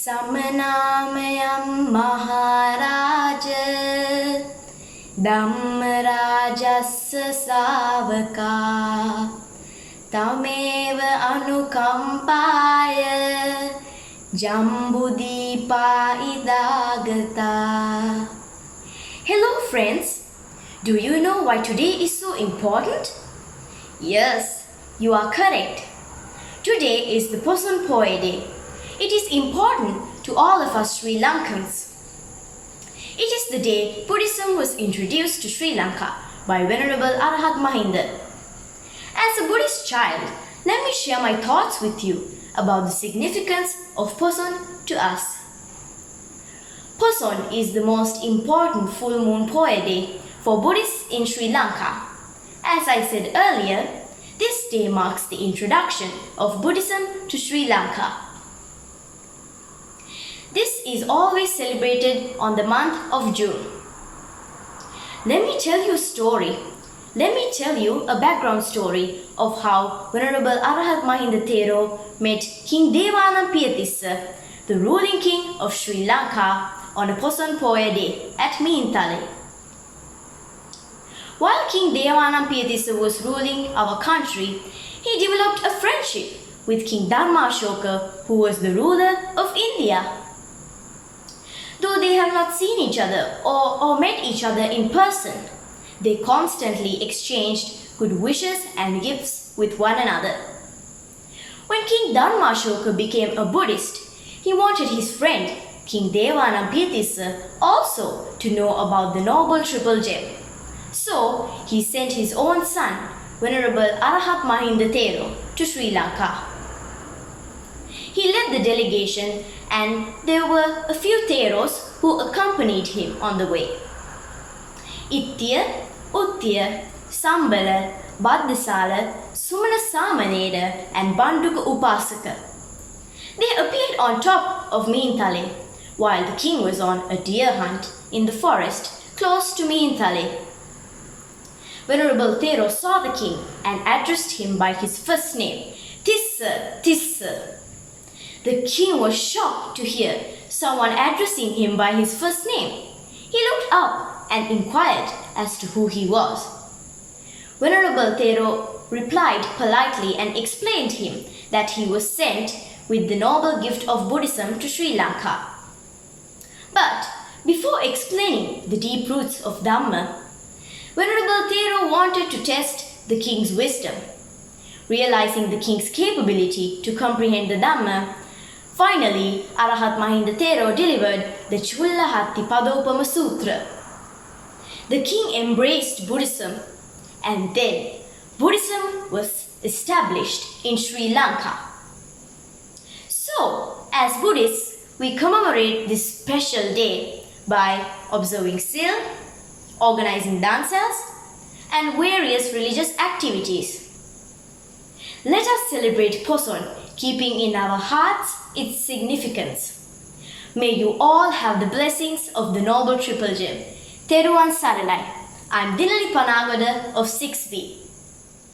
Samanamayam Maharaja Dhammrajassa Savaka Tameva Anukampaya Jambudipa Idagata. Hello friends, do you know why today is so important? Yes, you are correct. Today is the Poson Poet Day. It is important to all of us Sri Lankans. It is the day Buddhism was introduced to Sri Lanka by Venerable Arahat Mahinda. As a Buddhist child, let me share my thoughts with you about the significance of Poson to us. Poson is the most important full moon poet day for Buddhists in Sri Lanka. As I said earlier, this day marks the introduction of Buddhism to Sri Lanka. This is always celebrated on the month of June. Let me tell you a story. Let me tell you a background story of how Venerable Arahat Mahinda Thero met King Devanampiyathissa, the ruling king of Sri Lanka, on a Poson Poet Day at Dinali. While King Devanampiyathissa was ruling our country, he developed a friendship with King Dharmashoka, who was the ruler of India. Though they have not seen each other or met each other in person, they constantly exchanged good wishes and gifts with one another. When King Dharmashoka became a Buddhist, he wanted his friend King Devanampiyathissa also to know about the Noble Triple Gem. So he sent his own son, Venerable Arahat Mahinda Thero, to Sri Lanka. He led the delegation and there were a few Theros who accompanied him on the way. Ittiya, Uttiya, Sambala, Bhaddasala, Sumana Samaneda and Banduka Upasaka. They appeared on top of Dinali while the king was on a deer hunt in the forest close to Dinali. Venerable Thero saw the king and addressed him by his first name, Tissa, Tissa. The king was shocked to hear someone addressing him by his first name. He looked up and inquired as to who he was. Venerable Thero replied politely and explained him that he was sent with the noble gift of Buddhism to Sri Lanka. But before explaining the deep roots of Dhamma, Venerable Thero wanted to test the king's wisdom. Realizing the king's capability to comprehend the Dhamma, finally Arahat Mahinda Thero delivered the Chullahatti Padopama Sutra. The king embraced Buddhism and then Buddhism was established in Sri Lanka. So, as Buddhists, we commemorate this special day by observing Sil, organizing dances, and various religious activities. Let us celebrate Poson, keeping in our hearts its significance. May you all have the blessings of the Noble Triple Gem. Teruvan Saranai. I'm Dinali Panagoda of 6B.